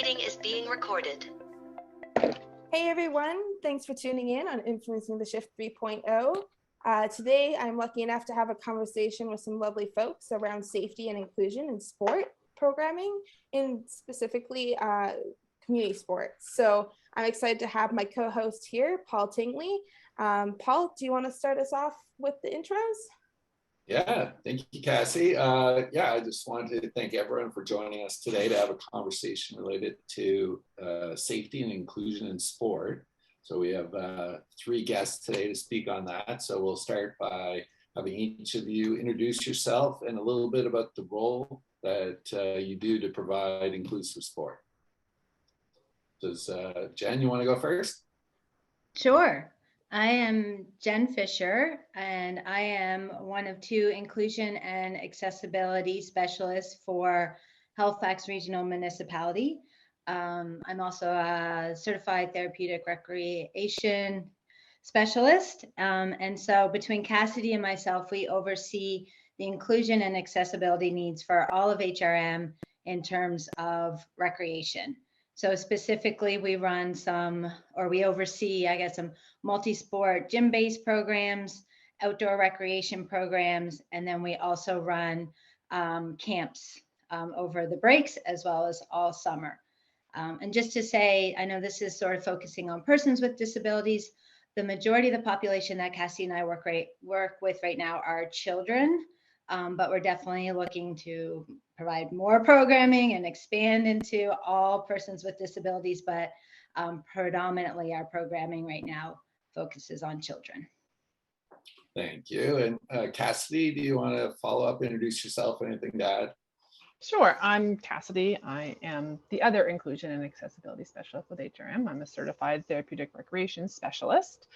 meeting is being recorded. Hey everyone, thanks for tuning in on Influencing the Shift 3.0. Today, I'm lucky enough to have a conversation with some lovely folks around safety and inclusion in sport programming, and specifically community sports. So I'm excited to have my co-host here, Paul Tingley. Paul, do you want to start us off with the intros? Yeah, thank you, Cassie. I just wanted to thank everyone for joining us today to have a conversation related to safety and inclusion in sport. So we have three guests today to speak on that. So we'll start by having each of you introduce yourself and a little bit about the role that you do to provide inclusive sport. Does Jen, you want to go first? Sure. I am Jen Fisher, and I am one of two inclusion and accessibility specialists for Halifax Regional Municipality. I'm also a certified therapeutic recreation specialist. And so between Cassidy and myself, we oversee the inclusion and accessibility needs for all of HRM in terms of recreation. So specifically, we run we oversee, some multi-sport gym-based programs, outdoor recreation programs, and then we also run camps over the breaks as well as all summer. And just to say, I know this is sort of focusing on persons with disabilities. The majority of the population that Cassie and I work with right now are children, but we're definitely looking to provide more programming and expand into all persons with disabilities, but predominantly our programming right now focuses on children. Thank you. And Cassidy, do you want to follow up, introduce yourself, anything to add? Sure, I'm Cassidy. I am the other inclusion and accessibility specialist with HRM. I'm a certified therapeutic recreation specialist.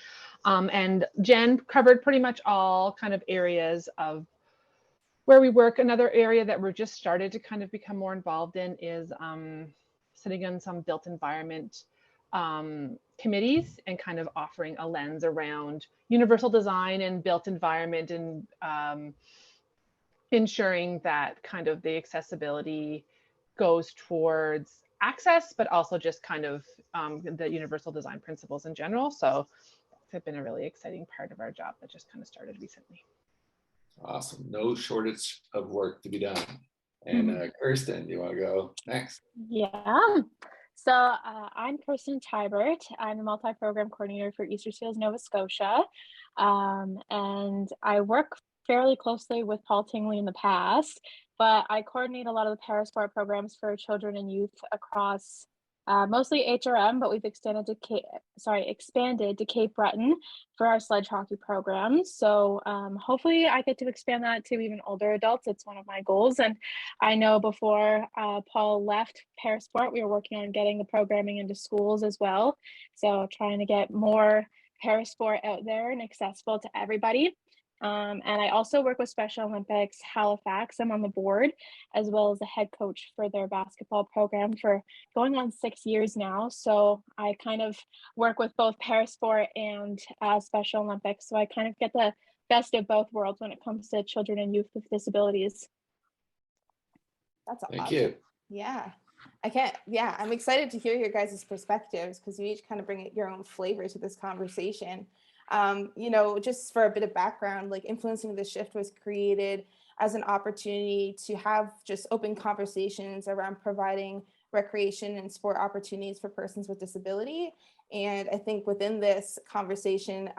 And Jen covered pretty much all kind of areas of where we work. Another area that we're just started to kind of become more involved in is sitting in some built environment committees and kind of offering a lens around universal design and built environment, and ensuring that kind of the accessibility goes towards access, but also just kind of the universal design principles in general. So it's been a really exciting part of our job that just kind of started recently. Awesome. No shortage of work to be done. And Kirsten, do you want to go next? Yeah. So I'm Kirsten Tybert. I'm the multi-program coordinator for Easterseals Nova Scotia. And I work fairly closely with Paul Tingley in the past, but I coordinate a lot of the parasport programs for children and youth across mostly HRM, but we've expanded to Cape Breton for our sledge hockey programs. So hopefully I get to expand that to even older adults. It's one of my goals. And I know before Paul left parasport, we were working on getting the programming into schools as well. So trying to get more parasport out there and accessible to everybody. And I also work with Special Olympics Halifax. I'm on the board, as well as the head coach for their basketball program for going on 6 years now. So I kind of work with both parasport and Special Olympics. So I kind of get the best of both worlds when it comes to children and youth with disabilities. That's awesome. Thank you. Yeah. I'm excited to hear your guys' perspectives, because you each kind of bring your own flavor to this conversation. Just for a bit of background, like Influencing the Shift was created as an opportunity to have just open conversations around providing recreation and sport opportunities for persons with disability. And I think within this conversation,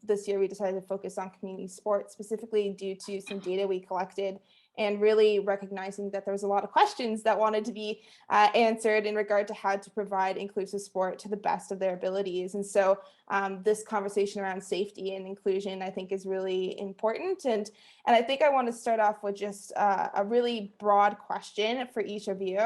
this year we decided to focus on community sports, specifically due to some data we collected, and really recognizing that there was a lot of questions that wanted to be answered in regard to how to provide inclusive sport to the best of their abilities. And so this conversation around safety and inclusion, I think, is really important. And I think I want to start off with just a really broad question for each of you.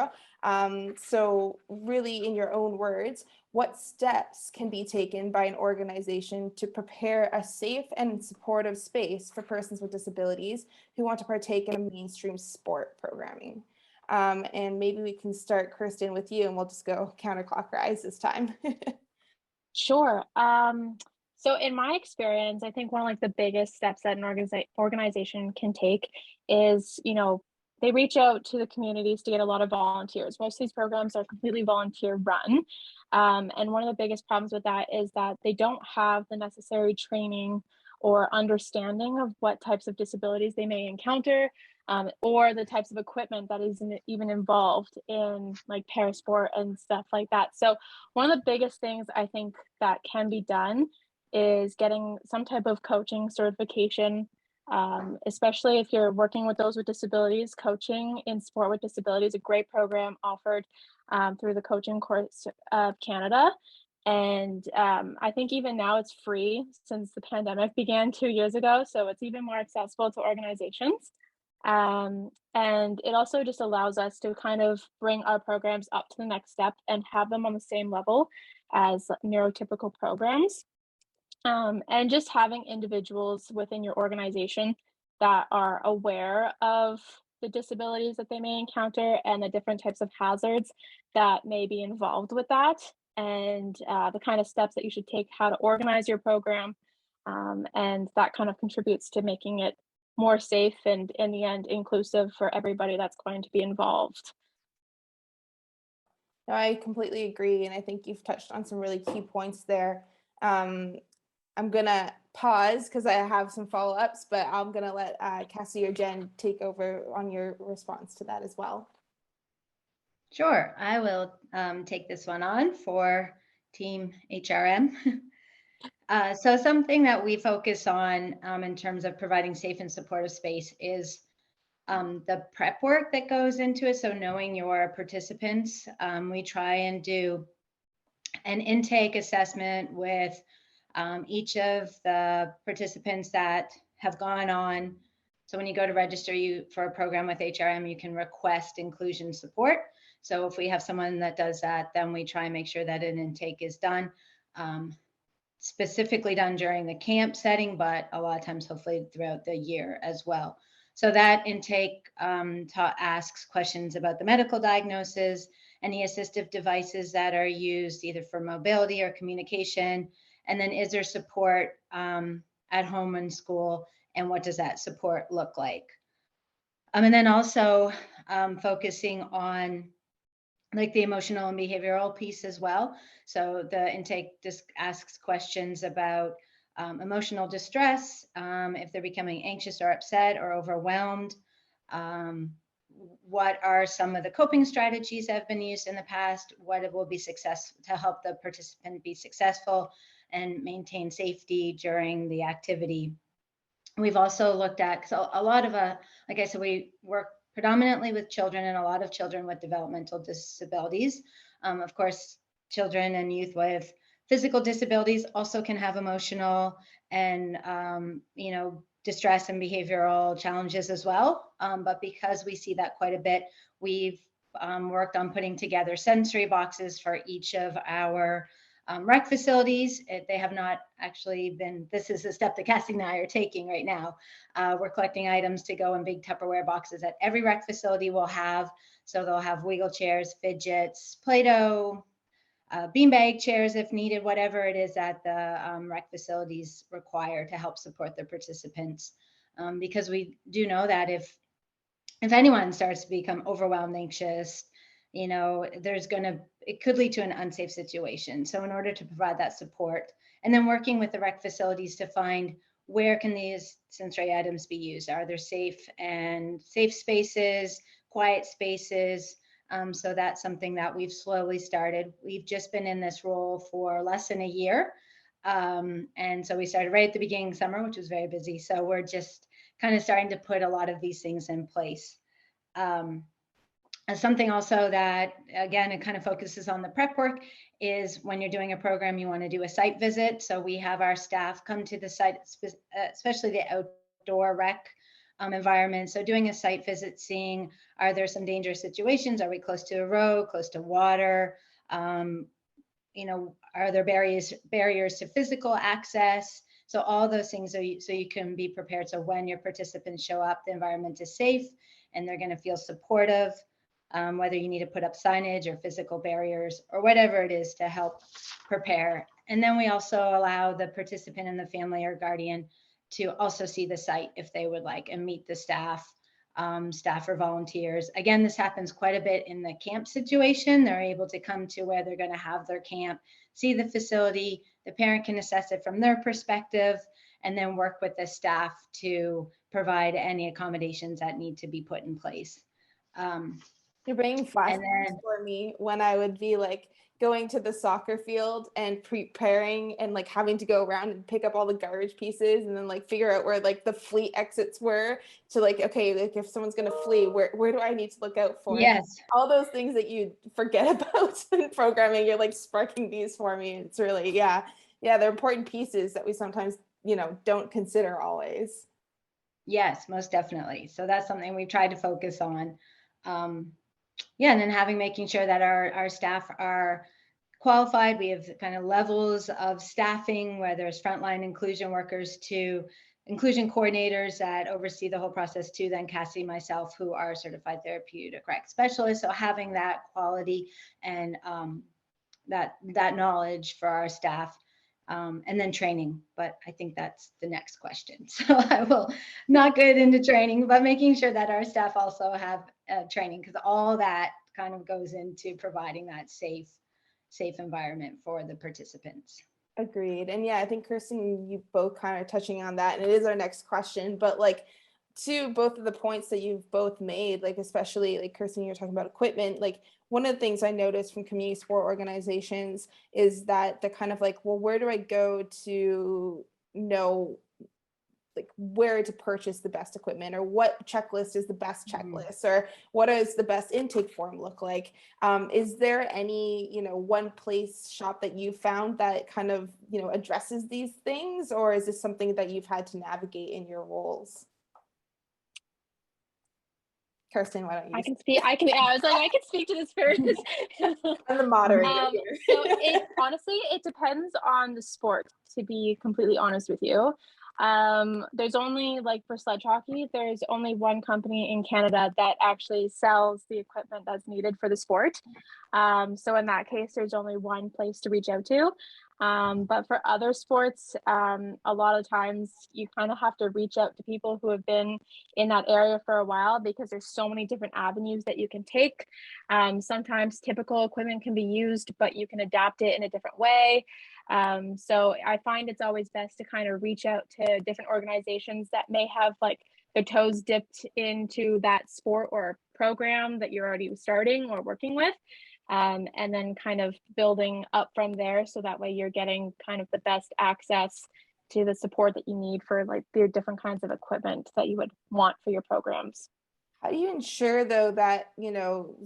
So really, in your own words, what steps can be taken by an organization to prepare a safe and supportive space for persons with disabilities who want to partake in a mainstream sport programming? And maybe we can start, Kirsten, with you, and we'll just go counterclockwise this time. Sure. So in my experience, I think one of the biggest steps that an organization can take is, they reach out to the communities to get a lot of volunteers. Most of these programs are completely volunteer run. And one of the biggest problems with that is that they don't have the necessary training or understanding of what types of disabilities they may encounter, or the types of equipment that is even involved in like parasport and stuff like that. So one of the biggest things I think that can be done is getting some type of coaching certification, especially if you're working with those with disabilities. Coaching in sport with disabilities is a great program offered through the Coaching Course of Canada. And I think even now it's free since the pandemic began 2 years ago. So it's even more accessible to organizations. And it also just allows us to kind of bring our programs up to the next step and have them on the same level as neurotypical programs. And just having individuals within your organization that are aware of the disabilities that they may encounter and the different types of hazards that may be involved with that, and the kind of steps that you should take, how to organize your program, and that kind of contributes to making it more safe and, in the end, inclusive for everybody that's going to be involved. No, I completely agree. And I think you've touched on some really key points there. I'm going to pause because I have some follow-ups, but I'm going to let Cassie or Jen take over on your response to that as well. Sure, I will take this one on for Team HRM. So something that we focus on in terms of providing safe and supportive space is the prep work that goes into it. So knowing your participants, we try and do an intake assessment with each of the participants that have gone on. So when you go to register for a program with HRM, you can request inclusion support. So if we have someone that does that, then we try and make sure that an intake is done. Specifically done during the camp setting, but a lot of times hopefully throughout the year as well. So that intake asks questions about the medical diagnosis, any assistive devices that are used either for mobility or communication, and then is there support at home and school, and what does that support look like? And then also focusing on like the emotional and behavioral piece as well. So the intake just asks questions about emotional distress, if they're becoming anxious or upset or overwhelmed. What are some of the coping strategies that have been used in the past? What will be successful to help the participant be successful and maintain safety during the activity? We've also looked at, so a lot of, like I said, we work predominantly with children and a lot of children with developmental disabilities. Of course, children and youth with physical disabilities also can have emotional and, distress and behavioral challenges as well. But because we see that quite a bit, we've worked on putting together sensory boxes for each of our rec facilities. They have not actually been, this is a step that Cassie and I are taking right now. We're collecting items to go in big Tupperware boxes that every rec facility will have. So they'll have wiggle chairs, fidgets, Play-Doh, beanbag chairs if needed, whatever it is that the rec facilities require to help support the participants. Because we do know that if anyone starts to become overwhelmed, anxious, it could lead to an unsafe situation. So in order to provide that support, and then working with the rec facilities to find where can these sensory items be used? Are there safe spaces, quiet spaces? So that's something that we've slowly started. We've just been in this role for less than a year. And so we started right at the beginning of summer, which was very busy. So we're just kind of starting to put a lot of these things in place. Something also that, again, it kind of focuses on the prep work is when you're doing a program, you want to do a site visit. So we have our staff come to the site, especially the outdoor rec environment. So doing a site visit, seeing, are there some dangerous situations? Are we close to a road, close to water? Are there barriers to physical access? So all those things, so you can be prepared. So when your participants show up, the environment is safe and they're going to feel supportive. Whether you need to put up signage or physical barriers or whatever it is to help prepare. And then we also allow the participant and the family or guardian to also see the site if they would like and meet the staff staff or volunteers. Again, this happens quite a bit in the camp situation. They're able to come to where they're going to have their camp, see the facility, the parent can assess it from their perspective, and then work with the staff to provide any accommodations that need to be put in place. You're bringing flashbacks then- for me when I would be like going to the soccer field and preparing and like having to go around and pick up all the garbage pieces and then like figure out where like the fleet exits were to like, okay, like if someone's going to flee, where do I need to look out for? Yes. All those things that you forget about in programming, you're like sparking these for me. It's really, yeah, they're important pieces that we sometimes, don't consider always. Yes, most definitely. So that's something we've tried to focus on. And then making sure that our staff are qualified. We have kind of levels of staffing where there's frontline inclusion workers to inclusion coordinators that oversee the whole process to then Cassie, myself, who are certified therapeutic rec specialists. So having that quality and that knowledge for our staff. And then training, but I think that's the next question. So I will not get into training, but making sure that our staff also have training, because all that kind of goes into providing that safe environment for the participants. Agreed. And yeah, I think Kirsten, you both kind of touching on that, and it is our next question, but like to both of the points that you've both made, like especially like Kirsten, you're talking about equipment, like one of the things I noticed from community sport organizations is that they're kind of like, well, where do I go to know like where to purchase the best equipment, or what checklist is the best checklist, or what does the best intake form look like? Is there any, one place shop that you found that kind of, addresses these things, or is this something that you've had to navigate in your roles? Kirsten, why don't you? I can speak. I was like, I can speak to this first. I'm the moderator here. So honestly, it depends on the sport, to be completely honest with you. There's only, like for sledge hockey, there's only one company in Canada that actually sells the equipment that's needed for the sport. So in that case, there's only one place to reach out to. But for other sports, a lot of times you kind of have to reach out to people who have been in that area for a while, because there's so many different avenues that you can take. Sometimes typical equipment can be used, but you can adapt it in a different way. So I find it's always best to kind of reach out to different organizations that may have like their toes dipped into that sport or program that you're already starting or working with. And then kind of building up from there, so that way you're getting kind of the best access to the support that you need for like the different kinds of equipment that you would want for your programs. How do you ensure though that,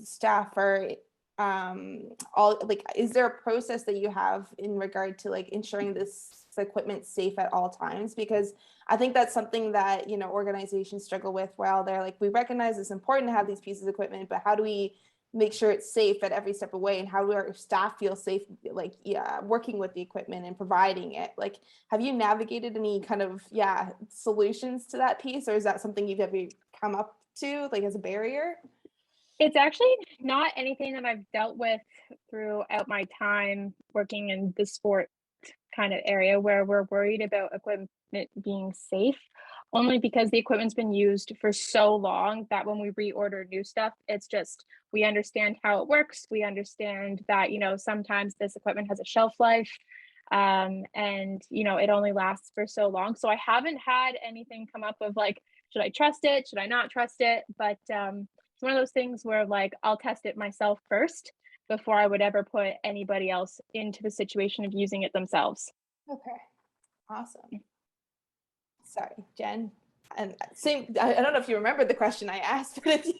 staff are all like, is there a process that you have in regard to like ensuring this equipment safe at all times? Because I think that's something that, organizations struggle with. While they're like, we recognize it's important to have these pieces of equipment, but how do we make sure it's safe at every step of the way, and how do our staff feel safe, like, working with the equipment and providing it? Like, have you navigated any kind of, solutions to that piece, or is that something you've ever come up to, like, as a barrier? It's actually not anything that I've dealt with throughout my time working in the sport kind of area where we're worried about equipment being safe, only because the equipment's been used for so long that when we reorder new stuff, it's just, we understand how it works. We understand that, sometimes this equipment has a shelf life, and, it only lasts for so long. So I haven't had anything come up of like, should I trust it? Should I not trust it? But it's one of those things where like, I'll test it myself first before I would ever put anybody else into the situation of using it themselves. Okay, awesome. Sorry, Jen. And same, I don't know if you remember the question I asked, but it's,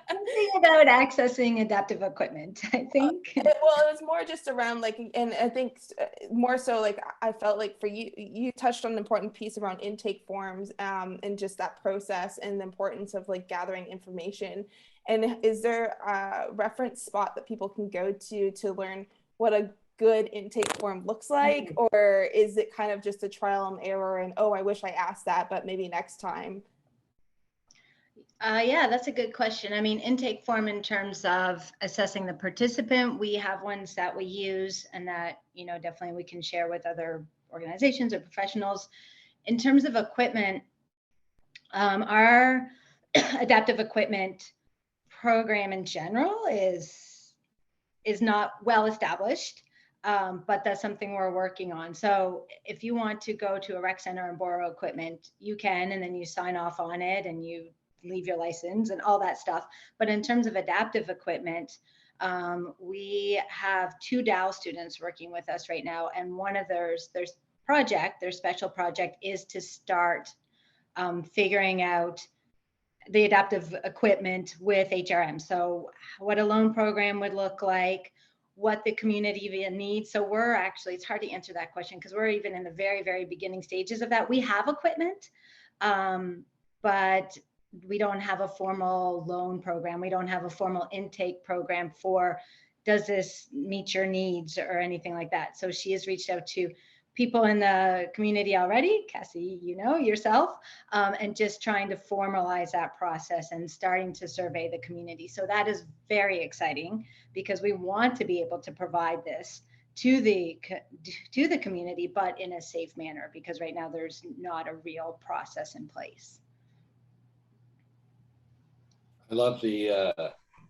Something about accessing adaptive equipment, I think. Well, it was more just around like, and I think more so like, I felt like for you touched on an important piece around intake forms, and just that process and the importance of like gathering information. And is there a reference spot that people can go to learn what a good intake form looks like? Or is it kind of just a trial and error and, oh, I wish I asked that, but maybe next time? Yeah, that's a good question. I mean, intake form in terms of assessing the participant, we have ones that we use and that, definitely we can share with other organizations or professionals. In terms of equipment, our adaptive equipment program in general is not well established, but that's something we're working on. So if you want to go to a rec center and borrow equipment, you can, and then you sign off on it and you leave your license and all that stuff. But in terms of adaptive equipment, we have 2 DAO students working with us right now, and one of their special project is to start figuring out the adaptive equipment with HRM. So what a loan program would look like, what the community even needs. So we're actually, it's hard to answer that question because we're even in the very, very beginning stages of that. We have equipment, but we don't have a formal loan program. We don't have a formal intake program for, does this meet your needs or anything like that. So she has reached out to people in the community already, Cassie, you know, yourself, and just trying to formalize that process and starting to survey the community. So that is very exciting because we want to be able to provide this to the community, but in a safe manner, because right now there's not a real process in place. I love the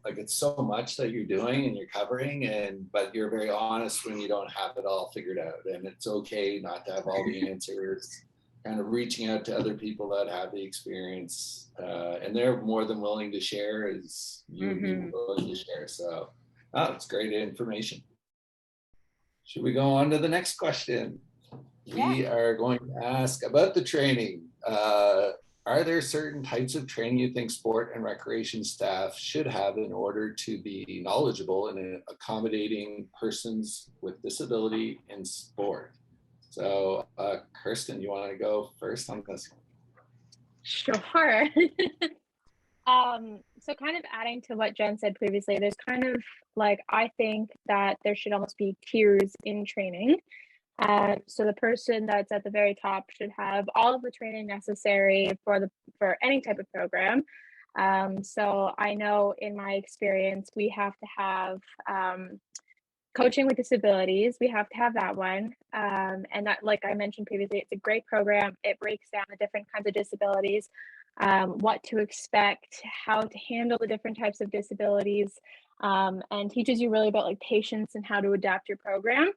like, it's so much that you're doing and you're covering, but you're very honest when you don't have it all figured out, and it's okay not to have all the answers. Kind of reaching out to other people that have the experience, and they're more than willing to share as you'd be willing to share. So, it's great information. Should we go on to the next question? Yeah. We are going to ask about the training. Are there certain types of training you think sport and recreation staff should have in order to be knowledgeable in accommodating persons with disability in sport? So, Kirsten, you want to go first on this? Sure. So kind of adding to what Jen said previously, there's kind of like, I think that there should almost be tiers in training. So the person that's at the very top should have all of the training necessary for any type of program. So I know in my experience, we have to have coaching with disabilities. We have to have that one. And that, like I mentioned previously, it's a great program. It breaks down the different kinds of disabilities, what to expect, how to handle the different types of disabilities, and teaches you really about like patience and how to adapt your program.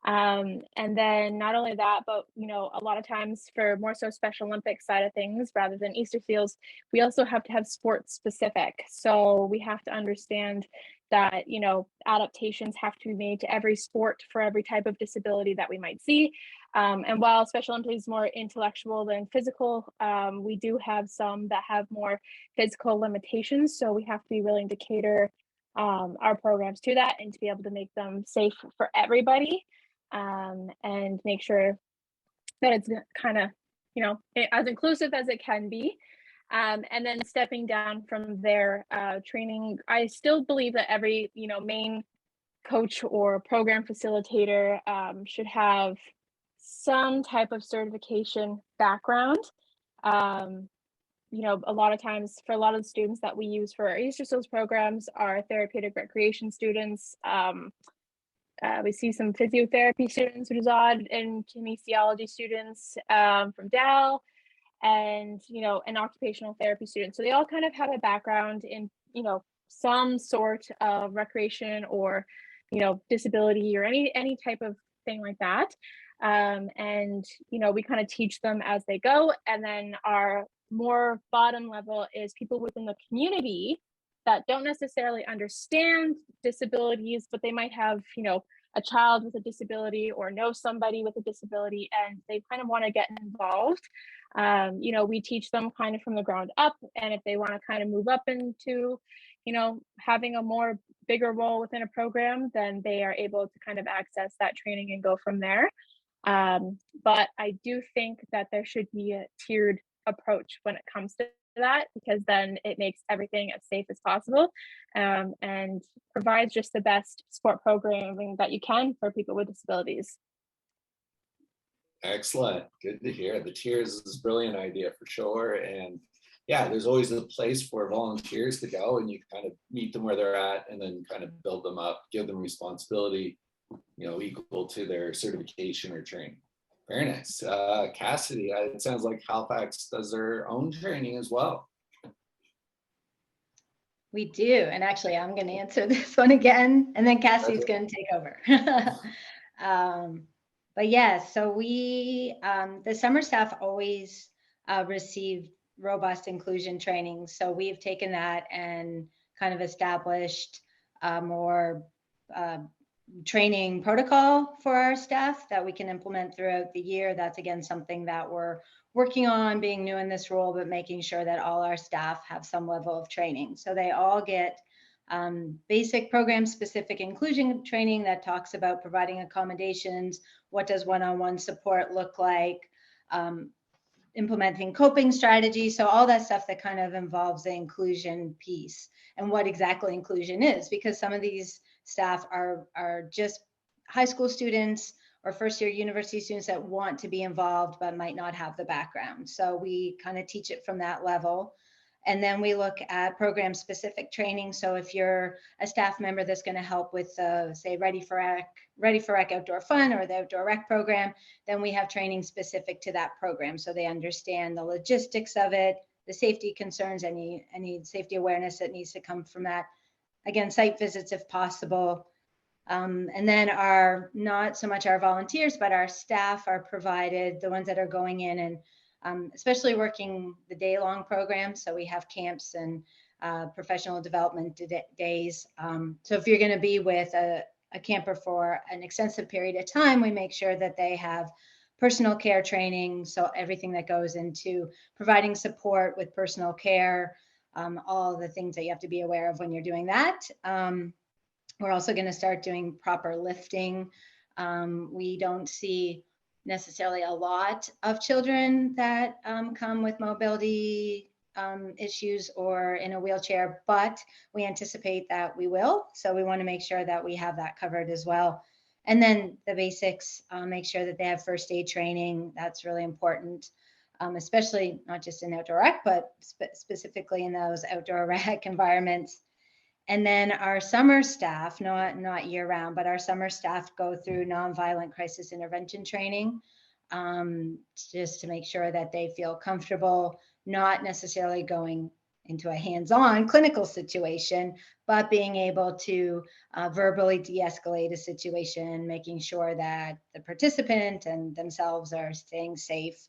And then not only that, but you know, a lot of times for more so Special Olympics side of things rather than Easter Seals, we also have to have sports specific. So we have to understand that, you know, adaptations have to be made to every sport for every type of disability that we might see. And while Special Olympics is more intellectual than physical, we do have some that have more physical limitations. So we have to be willing to cater our programs to that and to be able to make them safe for everybody. And make sure that it's kind of, you know, as inclusive as it can be. And then stepping down from there, training, I still believe that every, you know, main coach or program facilitator should have some type of certification background. You know, a lot of times for a lot of the students that we use for our Easter Seals programs are therapeutic recreation students. We see some physiotherapy students, which is odd, and kinesiology students from Dal, and, you know, an occupational therapy student. So they all kind of have a background in, you know, some sort of recreation or, you know, disability or any type of thing like that. And, you know, we kind of teach them as they go. And then our more bottom level is people within the community that don't necessarily understand disabilities, but they might have, you know, a child with a disability or know somebody with a disability and they kind of want to get involved. You know, we teach them kind of from the ground up. And if they want to kind of move up into, you know, having a more bigger role within a program, then they are able to kind of access that training and go from there. But I do think that there should be a tiered approach when it comes to that, because then it makes everything as safe as possible, and provides just the best sport programming that you can for people with disabilities. Excellent. Good to hear. The tiers is a brilliant idea for sure. And yeah, there's always a place for volunteers to go and you kind of meet them where they're at and then kind of build them up, give them responsibility, you know, equal to their certification or training. Very nice. Cassidy, it sounds like Halifax does their own training as well. We do. And actually, I'm going to answer this one again, and then Cassie's going to take over. But yeah, so the summer staff always receive robust inclusion training. So we've taken that and kind of established a more training protocol for our staff that we can implement throughout the year. That's again something that we're working on, being new in this role, but making sure that all our staff have some level of training. So they all get basic program specific inclusion training that talks about providing accommodations, what does one-on-one support look like, implementing coping strategies. So all that stuff that kind of involves the inclusion piece and what exactly inclusion is, because some of these staff are just high school students or first year university students that want to be involved but might not have the background. So we kind of teach it from that level. And then we look at program specific training. So if you're a staff member that's going to help with, say, Ready for Rec Outdoor Fun or the Outdoor Rec program, then we have training specific to that program. So they understand the logistics of it, the safety concerns, any safety awareness that needs to come from that. Again, site visits if possible. And then not so much our volunteers, but our staff are provided, the ones that are going in and especially working the day-long program. So we have camps and professional development days. So if you're going to be with a camper for an extensive period of time, we make sure that they have personal care training. So everything that goes into providing support with personal care, all the things that you have to be aware of when you're doing that. We're also going to start doing proper lifting. We don't see necessarily a lot of children that come with mobility issues or in a wheelchair, but we anticipate that we will. So we want to make sure that we have that covered as well. And then the basics, make sure that they have first aid training. That's really important, especially not just in outdoor rec, but specifically in those outdoor rec environments. And then our summer staff, not year round, but our summer staff go through nonviolent crisis intervention training, just to make sure that they feel comfortable, not necessarily going into a hands-on clinical situation, but being able to verbally de-escalate a situation, making sure that the participant and themselves are staying safe.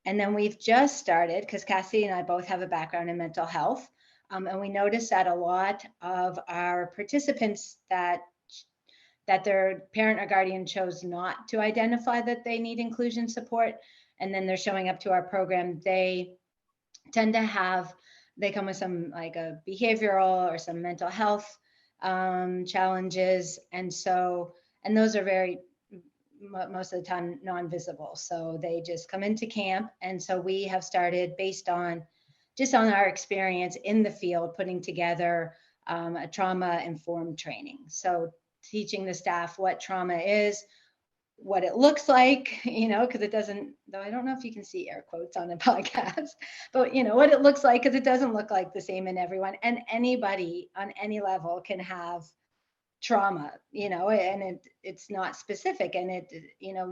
And then we've just started, because Cassie and I both have a background in mental health, and we noticed that a lot of our participants that their parent or guardian chose not to identify that they need inclusion support, and then they're showing up to our program, they tend to they come with some like a behavioral or some mental health challenges. And those are most of the time non-visible. So they just come into camp. And so we have started, based on our experience in the field, putting together a trauma-informed training. So teaching the staff what trauma is, what it looks like, because it doesn't, though I don't know if you can see air quotes on the podcast, but what it looks like, because it doesn't look like the same in everyone. And anybody on any level can have trauma, and it's not specific, and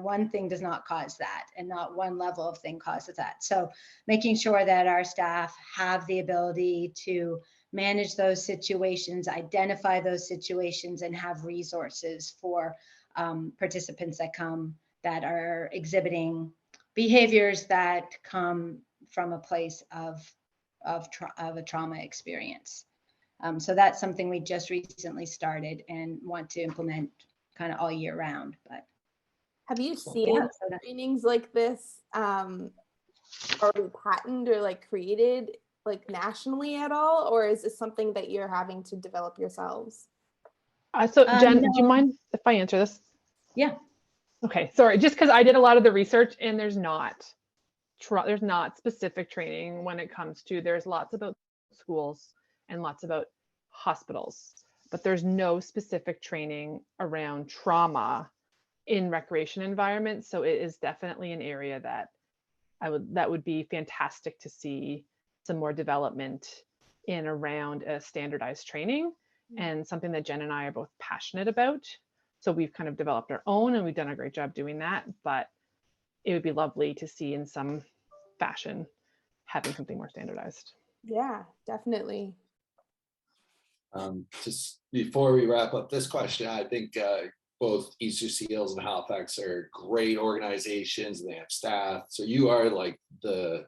one thing does not cause that, and not one level of thing causes that. So making sure that our staff have the ability to manage those situations, identify those situations, and have resources for participants that are exhibiting behaviors that come from a place of a trauma experience. So that's something we just recently started and want to implement kind of all year round. But have you seen trainings like this already patented or like created like nationally at all, or is this something that you're having to develop yourselves? So Jen, do you mind if I answer this? Yeah. Okay, sorry, just because I did a lot of the research, and there's not specific training when it comes to, there's lots about schools and lots about hospitals, but there's no specific training around trauma in recreation environments. So it is definitely an area that that would be fantastic to see some more development in around a standardized training, and something that Jen and I are both passionate about. So we've kind of developed our own, and we've done a great job doing that, but it would be lovely to see in some fashion having something more standardized. Yeah, definitely. Just before we wrap up this question, I think both Easter Seals and Halifax are great organizations and they have staff. So you are like the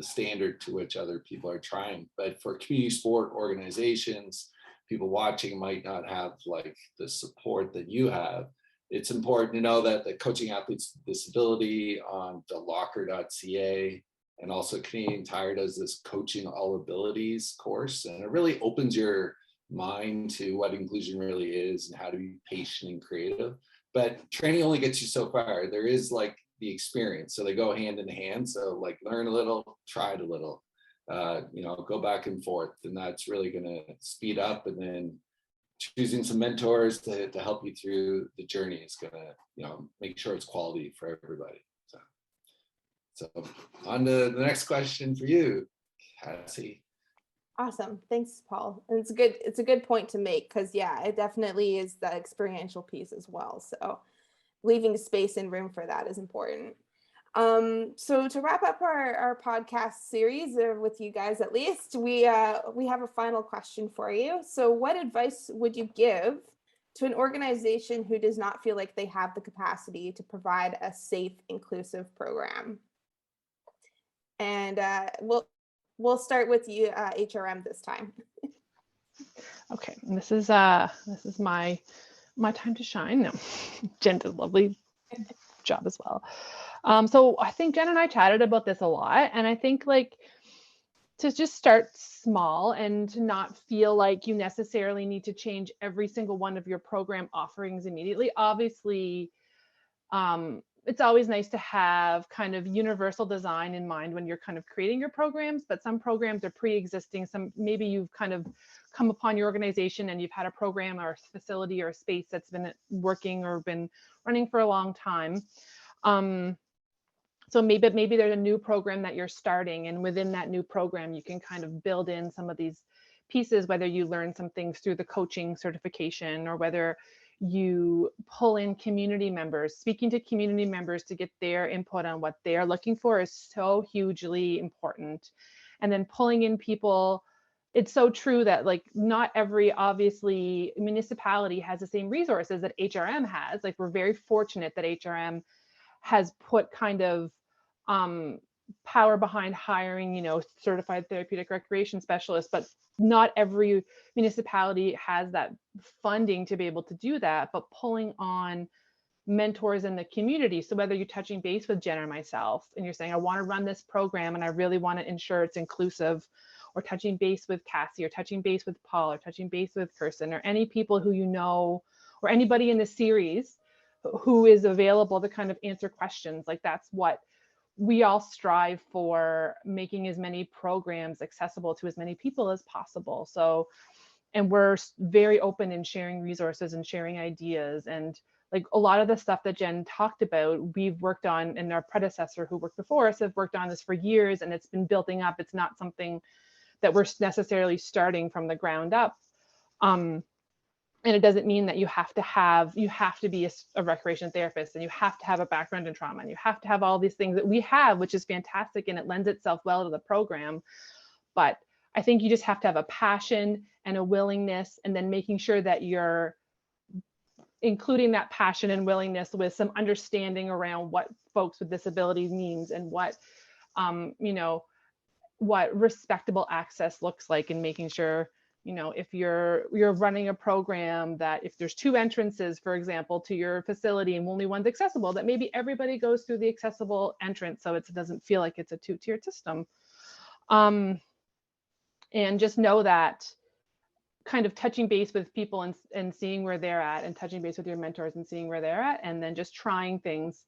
standard to which other people are trying. But for community sport organizations, people watching might not have like the support that you have. It's important to know that the Coaching Athletes with Disability on the locker.ca, and also Canadian Tire does this Coaching All Abilities course, and it really opens your mind to what inclusion really is and how to be patient and creative. But training only gets you so far. There is like the experience, so they go hand in hand. So like learn a little, try it a little, go back and forth, and that's really going to speed up. And then choosing some mentors to help you through the journey is going to make sure it's quality for everybody. So on to the next question for you, Cassie. Awesome. Thanks, Paul. And it's a good point to make, because yeah, it definitely is the experiential piece as well. So leaving space and room for that is important. So to wrap up our podcast series, with you guys at least, we have a final question for you. So what advice would you give to an organization who does not feel like they have the capacity to provide a safe, inclusive program? And we'll start with you, HRM, this time. Okay, and this is my time to shine. No, Jen did a lovely job as well. So I think Jen and I chatted about this a lot, and I think like to just start small and to not feel like you necessarily need to change every single one of your program offerings immediately. Obviously, it's always nice to have kind of universal design in mind when you're kind of creating your programs, but some programs are pre-existing. Some maybe you've kind of come upon your organization and you've had a program or a facility or a space that's been working or been running for a long time. So maybe there's a new program that you're starting, and within that new program, you can kind of build in some of these pieces, whether you learn some things through the coaching certification or whether you pull in community members. Speaking to community members to get their input on what they're looking for is so hugely important. And then pulling in people, it's so true that like not every obviously municipality has the same resources that HRM has. Like we're very fortunate that HRM has put kind of power behind hiring, certified therapeutic recreation specialists, but not every municipality has that funding to be able to do that. But pulling on mentors in the community. So whether you're touching base with Jen or myself and you're saying, I want to run this program and I really want to ensure it's inclusive, or touching base with Cassie, or touching base with Paul, or touching base with Kirsten, or any people who or anybody in the series who is available to kind of answer questions. Like that's what we all strive for, making as many programs accessible to as many people as possible. So, and we're very open in sharing resources and sharing ideas. And like a lot of the stuff that Jen talked about, we've worked on, and our predecessor who worked before us have worked on this for years, and it's been building up. It's not something that we're necessarily starting from the ground up. And it doesn't mean that you have to be a recreation therapist, and you have to have a background in trauma, and you have to have all these things that we have, which is fantastic, and it lends itself well to the program. But I think you just have to have a passion and a willingness, and then making sure that you're including that passion and willingness with some understanding around what folks with disabilities means, and what what respectable access looks like, and making sure, if you're running a program that if there's 2 entrances, for example, to your facility and only one's accessible, that maybe everybody goes through the accessible entrance so it doesn't feel like it's a 2-tiered system. And just know that kind of touching base with people and seeing where they're at, and touching base with your mentors and seeing where they're at, and then just trying things.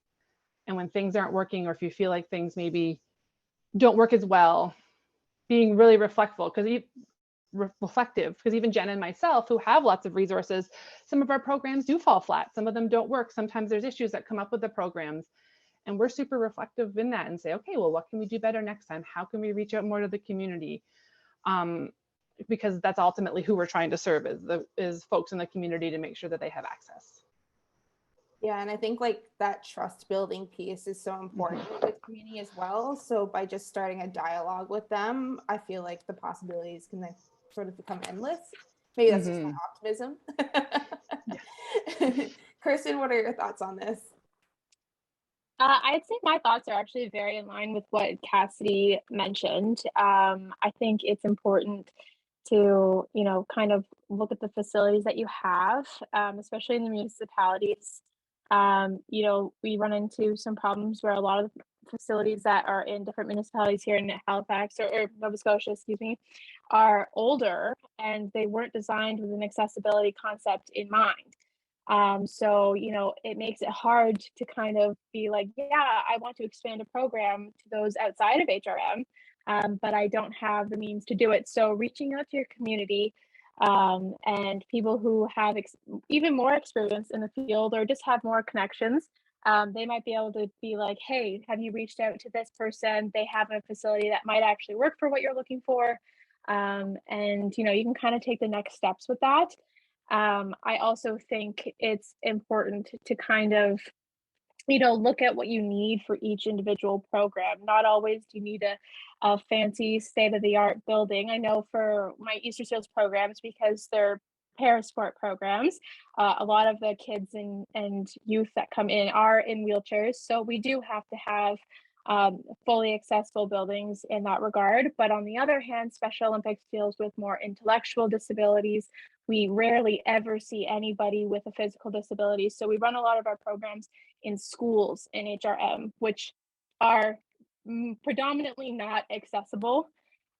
And when things aren't working, or if you feel like things maybe don't work as well, being really reflective, because even Jen and myself, who have lots of resources, some of our programs do fall flat. Some of them don't work. Sometimes there's issues that come up with the programs, and we're super reflective in that and say, okay, well, what can we do better next time? How can we reach out more to the community? Because that's ultimately who we're trying to serve, is folks in the community, to make sure that they have access. Yeah, and I think like that trust building piece is so important with community as well. So by just starting a dialogue with them, I feel like the possibilities can then sort of become endless. Maybe that's just my optimism. Kirsten, what are your thoughts on this? I'd say my thoughts are actually very in line with what Cassidy mentioned. I think it's important to, kind of look at the facilities that you have, especially in the municipalities. We run into some problems where a lot of the facilities that are in different municipalities here in Halifax or Nova Scotia, excuse me, are older and they weren't designed with an accessibility concept in mind. So, it makes it hard to kind of be like, yeah, I want to expand a program to those outside of HRM, but I don't have the means to do it. So reaching out to your community and people who have even more experience in the field or just have more connections, they might be able to be like, hey, have you reached out to this person? They have a facility that might actually work for what you're looking for. And, you can kind of take the next steps with that. I also think it's important to kind of, look at what you need for each individual program. Not always do you need a fancy state-of-the-art building. I know for my Easter Seals programs, because they're parasport programs, a lot of the kids and youth that come in are in wheelchairs. So we do have to have fully accessible buildings in that regard. But on the other hand, Special Olympics deals with more intellectual disabilities. We rarely ever see anybody with a physical disability. So we run a lot of our programs in schools in HRM, which are predominantly not accessible.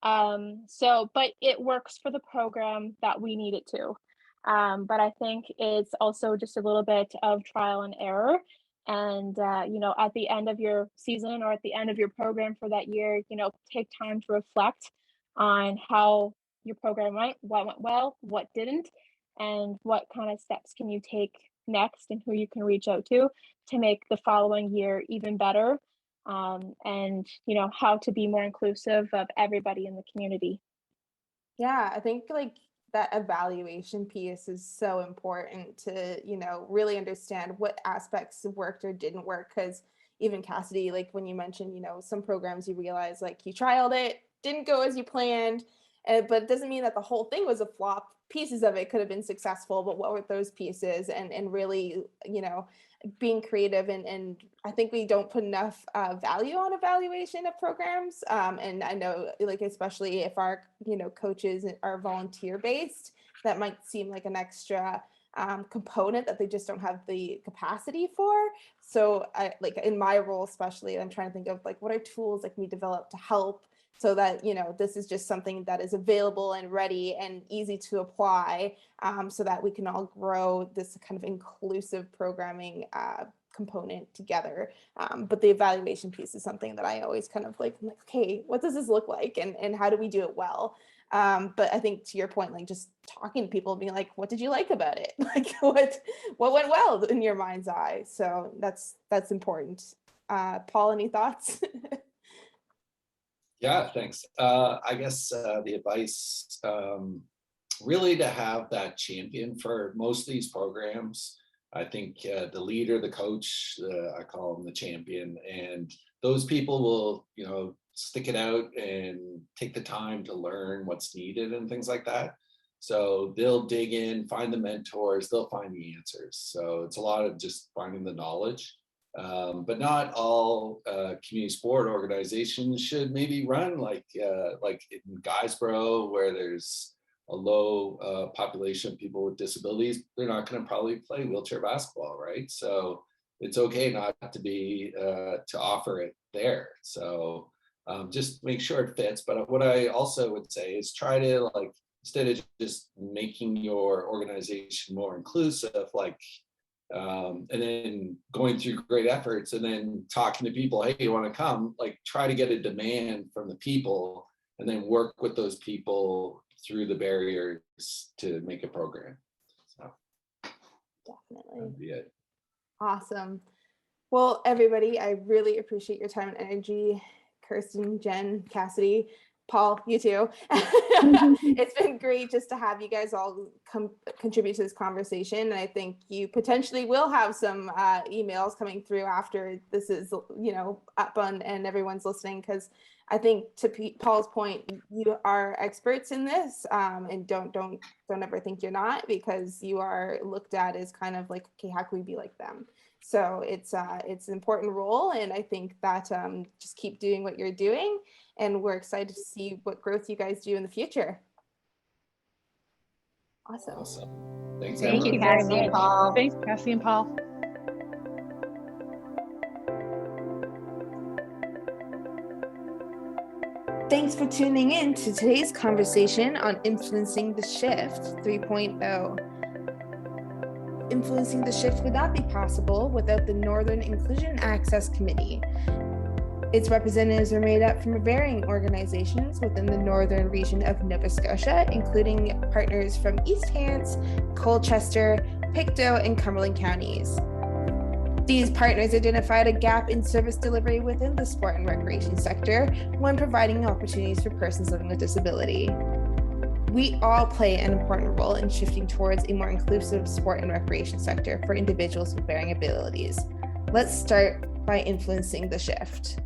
But it works for the program that we need it to. But I think it's also just a little bit of trial and error. And, at the end of your season or at the end of your program for that year, take time to reflect on how your program went, what went well, what didn't, and what kind of steps can you take next and who you can reach out to make the following year even better. And, how to be more inclusive of everybody in the community. Yeah, I think like that evaluation piece is so important to, really understand what aspects worked or didn't work. Because even Cassidy, like when you mentioned, some programs you realize like you trialed it, didn't go as you planned, but it doesn't mean that the whole thing was a flop. Pieces of it could have been successful, but what were those pieces? And really, being creative and I think we don't put enough value on evaluation of programs. And I know like, especially if our, coaches are volunteer based, that might seem like an extra component that they just don't have the capacity for. So I like in my role, especially, I'm trying to think of like, what are tools that can be developed to help so that, this is just something that is available and ready and easy to apply, so that we can all grow this kind of inclusive programming component together. But the evaluation piece is something that I always kind of like, okay, what does this look like? And how do we do it well? But I think to your point, like just talking to people, being like, what did you like about it? Like what went well in your mind's eye? So that's important. Paul, any thoughts? Yeah, thanks. I guess the advice really to have that champion for most of these programs. I think the leader, the coach, I call them the champion, and those people will, stick it out and take the time to learn what's needed and things like that. So they'll dig in, find the mentors, they'll find the answers. So it's a lot of just finding the knowledge. But not all community sport organizations should maybe run like in Guysborough, where there's a low population of people with disabilities. They're not going to probably play wheelchair basketball, right? So it's okay not to be to offer it there. So just make sure it fits. But what I also would say is try to like, instead of just making your organization more inclusive, like and then going through great efforts and then talking to people, hey, you want to come, like try to get a demand from the people and then work with those people through the barriers to make a program. So Definitely. that'd be it. Awesome. Well, everybody, I really appreciate your time and energy. Kirsten, Jen, Cassidy, Paul, you too. It's been great just to have you guys all contribute to this conversation. And I think you potentially will have some emails coming through after this is, up on and everyone's listening, because I think to Paul's point, you are experts in this, and don't ever think you're not, because you are looked at as kind of like, okay, how can we be like them? So it's an important role, and I think that just keep doing what you're doing, and we're excited to see what growth you guys do in the future. Awesome. Awesome. Thanks, Thank you, everyone. Cassie and Paul. Thanks, Cassie and Paul. Thanks for tuning in to today's conversation on Influencing the Shift 3.0. Influencing the Shift would not be possible without the Northern Inclusion Access Committee. Its representatives are made up from varying organizations within the northern region of Nova Scotia, including partners from East Hants, Colchester, Pictou, and Cumberland counties. These partners identified a gap in service delivery within the sport and recreation sector when providing opportunities for persons living with disability. We all play an important role in shifting towards a more inclusive sport and recreation sector for individuals with varying abilities. Let's start by influencing the shift.